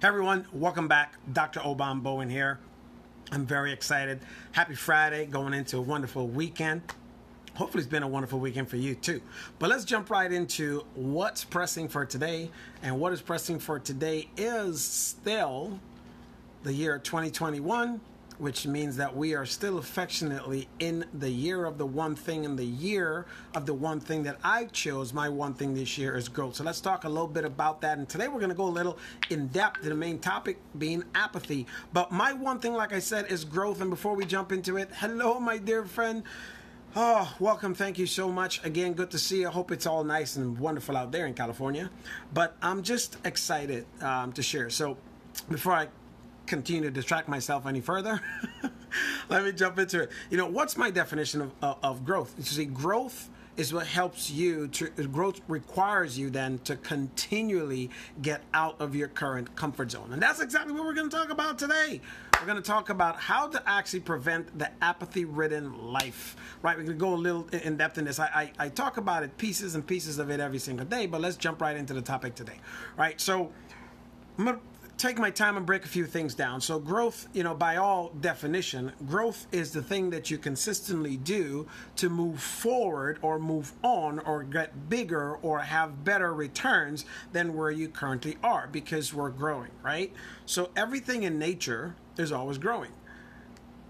Hey everyone, welcome back. Dr. Obama Bowen here. I'm very excited. Happy Friday, going into a wonderful weekend. Hopefully it's been a wonderful weekend for you too. But let's jump right into what's pressing for today. And what is pressing for today is still the year 2021, which means that we are still affectionately in the year of the one thing, and the year of the one thing that I chose. My one thing this year is growth. So let's talk a little bit about that. And today we're going to go a little in depth to the main topic being apathy. But my one thing, like I said, is growth. And before we jump into it, hello, my dear friend. Oh, welcome. Thank you so much. Again, good to see you. I hope it's all nice and wonderful out there in California. But I'm just excited to share. So before I continue to distract myself any further, let me jump into it. You know, what's my definition of growth? You see, growth is what helps you to, growth requires you then to continually get out of your current comfort zone. And that's exactly what we're going to talk about today. We're going to talk about how to actually prevent the apathy-ridden life, right? We're going to go a little in depth in this. I talk about it, pieces and pieces of it every single day, but let's jump right into the topic today, right? So I'm going to take my time and break a few things down. So growth, you know, by all definition, growth is the thing that you consistently do to move forward or move on or get bigger or have better returns than where you currently are, because we're growing, right? So everything in nature is always growing.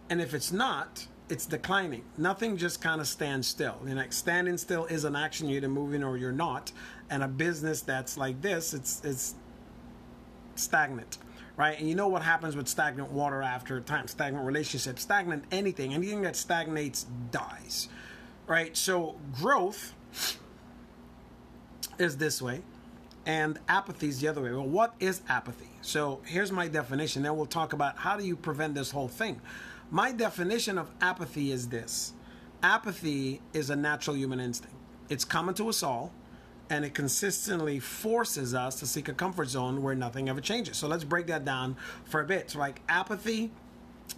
And if it's not, it's declining. Nothing just kind of stands still. You know, standing still is an action. You're either moving or you're not. And a business that's like this, it's stagnant, right? And you know what happens with stagnant water after time, stagnant relationships, stagnant anything that stagnates dies, right? So growth is this way and apathy is the other way. Well, what is apathy? So here's my definition. Then we'll talk about how do you prevent this whole thing. My definition of apathy is this. Apathy is a natural human instinct. It's common to us all. And it consistently forces us to seek a comfort zone where nothing ever changes. So let's break that down for a bit. So like apathy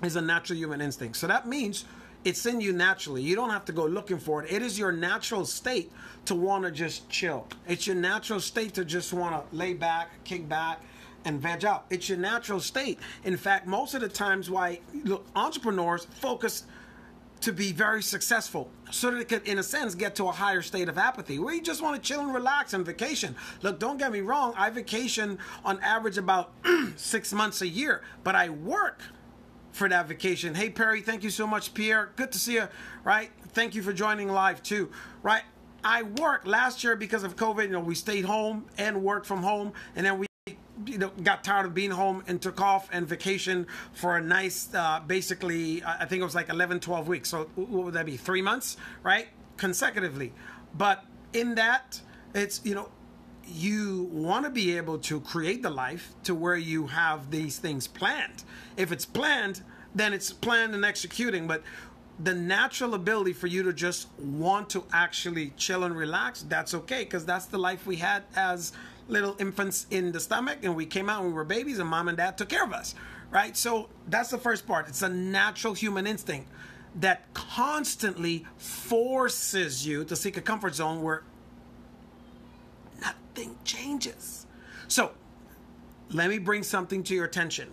is a natural human instinct. So that means it's in you naturally. You don't have to go looking for it. It is your natural state to want to just chill. It's your natural state to just want to lay back, kick back, and veg out. It's your natural state. In fact, most of the times why entrepreneurs focus to be very successful so that it could, in a sense, get to a higher state of apathy where you just want to chill and relax and vacation. Look, don't get me wrong. I vacation on average about 6 months a year, but I work for that vacation. Hey, Perry, thank you so much, Pierre. Good to see you, right? Thank you for joining live too, right? I worked last year because of COVID. You know, we stayed home and worked from home, and then we got tired of being home and took off and vacation for a nice, basically, I think it was like 11, 12 weeks. So what would that be? 3 months, right? Consecutively. But in that, it's, you know, you want to be able to create the life to where you have these things planned. If it's planned, then it's planned and executing. But the natural ability for you to just want to actually chill and relax, that's okay, because that's the life we had as little infants in the stomach, and we came out when we were babies and mom and dad took care of us, right? So that's the first part. It's a natural human instinct that constantly forces you to seek a comfort zone where nothing changes. So let me bring something to your attention.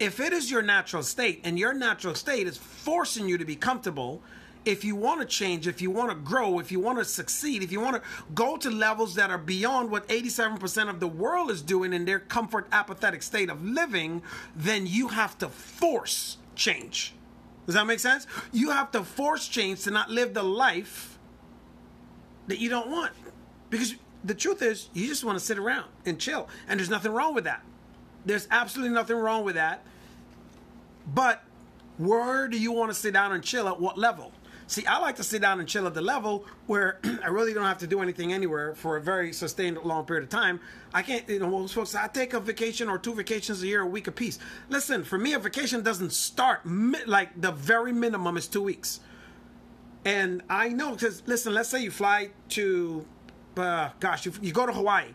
If it is your natural state and your natural state is forcing you to be comfortable, if you want to change, if you want to grow, if you want to succeed, if you want to go to levels that are beyond what 87% of the world is doing in their comfort, apathetic state of living, then you have to force change. Does that make sense? You have to force change to not live the life that you don't want. Because the truth is, you just want to sit around and chill. And there's nothing wrong with that. There's absolutely nothing wrong with that. But where do you want to sit down and chill? At what level? See, I like to sit down and chill at the level where I really don't have to do anything anywhere for a very sustained long period of time. I can't, you know, most folks say, I take a vacation or 2 vacations a year, a week apiece. Listen, for me, a vacation doesn't start, like the very minimum is 2 weeks. And I know, because listen, let's say you fly to, you go to Hawaii.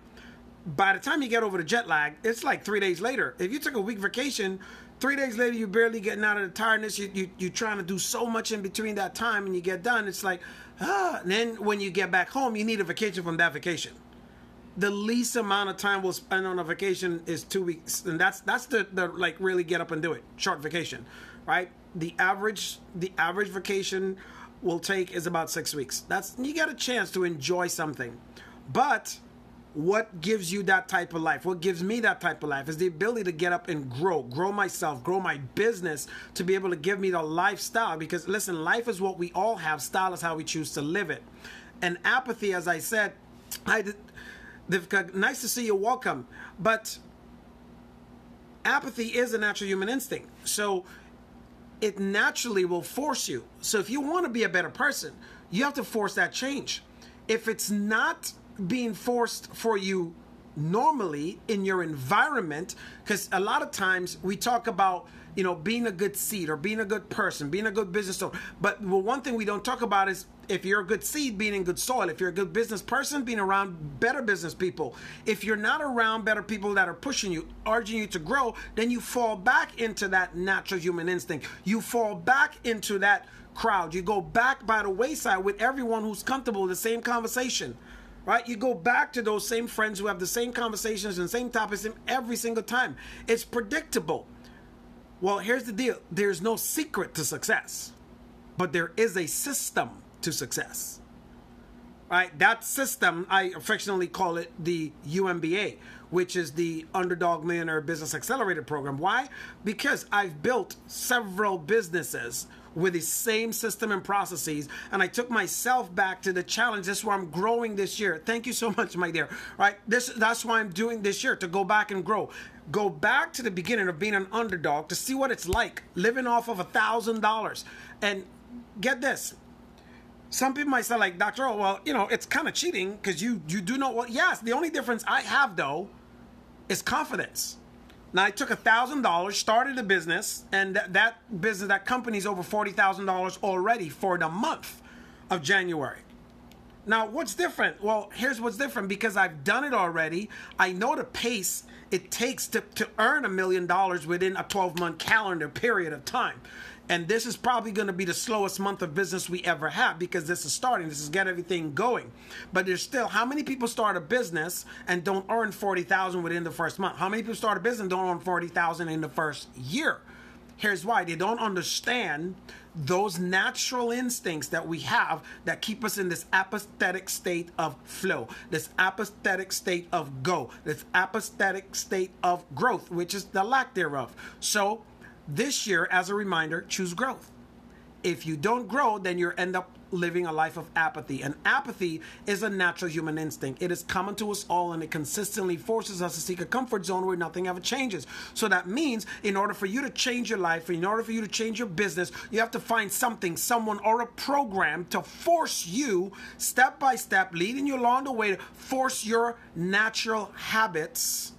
By the time you get over the jet lag, it's like 3 days later. If you took a week vacation, 3 days later, you're barely getting out of the tiredness. You're trying to do so much in between that time, and you get done. It's like, And then when you get back home, you need a vacation from that vacation. the least amount of time we'll spend on a vacation is 2 weeks, and that's the like really get up and do it short vacation, right? The average vacation will take is about 6 weeks. That's, you get a chance to enjoy something. But what gives you that type of life, what gives me that type of life, is the ability to get up and grow myself, grow my business, to be able to give me the lifestyle. Because listen, life is what we all have, style is how we choose to live it. And apathy, as I said, nice to see you, welcome. But apathy is a natural human instinct. So it naturally will force you. So if you want to be a better person, you have to force that change. If it's not being forced for you normally in your environment, because a lot of times we talk about, you know, being a good seed or being a good person, being a good business owner. But one thing we don't talk about is if you're a good seed, being in good soil. If you're a good business person, being around better business people. If you're not around better people that are pushing you, urging you to grow, then you fall back into that natural human instinct. You fall back into that crowd. You go back by the wayside with everyone who's comfortable with the same conversation. Right? You go back to those same friends who have the same conversations and same topics every single time. It's predictable. Well, here's the deal. There's no secret to success, but there is a system to success. Right? That system, I affectionately call it the UMBA, which is the Underdog Millionaire Business Accelerator Program. Why? Because I've built several businesses with the same system and processes, and I took myself back to the challenge. That's why I'm growing this year. Thank you so much, my dear. Right? That's why I'm doing this year, to go back and grow. Go back to the beginning of being an underdog to see what it's like living off of $1,000. And get this. Some people might say, like, Dr. O, well, you know, it's kind of cheating because you do know what. Yes, the only difference I have, though, is confidence. Now, I took $1,000, started a business, and that business, that company's over $40,000 already for the month of January. Now, what's different? Well, here's what's different. Because I've done it already, I know the pace it takes to earn $1 million within a 12-month calendar period of time. And this is probably going to be the slowest month of business we ever have, because this is starting. This is get everything going. But there's still, how many people start a business and don't earn $40,000 within the first month? How many people start a business and don't earn $40,000 in the first year? Here's why. They don't understand those natural instincts that we have that keep us in this apathetic state of flow, this apathetic state of go, this apathetic state of growth, which is the lack thereof. So this year, as a reminder, choose growth. If you don't grow, then you end up living a life of apathy. And apathy is a natural human instinct. It is common to us all, and it consistently forces us to seek a comfort zone where nothing ever changes. So that means in order for you to change your life, in order for you to change your business, you have to find something, someone, or a program to force you step by step, leading you along the way, to force your natural habits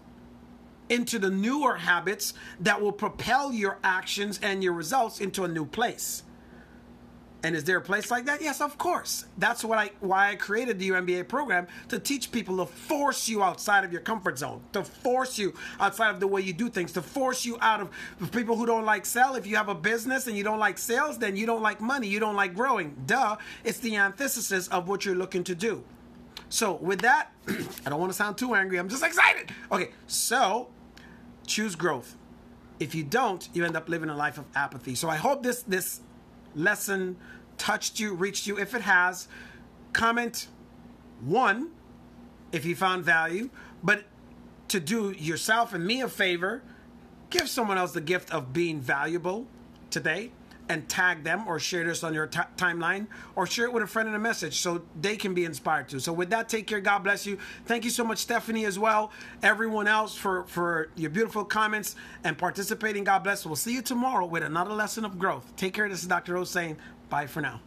into the newer habits that will propel your actions and your results into a new place. And is there a place like that? Yes, of course. That's why I created the UMBA program, to teach people, to force you outside of your comfort zone, to force you outside of the way you do things, to force you out of people who don't like sell. If you have a business and you don't like sales, then you don't like money, you don't like growing. Duh, it's the antithesis of what you're looking to do. So with that, I don't want to sound too angry. I'm just excited. Okay, so choose growth. If you don't, you end up living a life of apathy. So I hope this lesson touched you, reached you. If it has, comment 1 if you found value. But to do yourself and me a favor, give someone else the gift of being valuable today, and tag them or share this on your timeline, or share it with a friend in a message so they can be inspired too. So with that, take care. God bless you. Thank you so much, Stephanie, as well. Everyone else for your beautiful comments and participating. God bless. We'll see you tomorrow with another lesson of growth. Take care. This is Dr. O saying bye for now.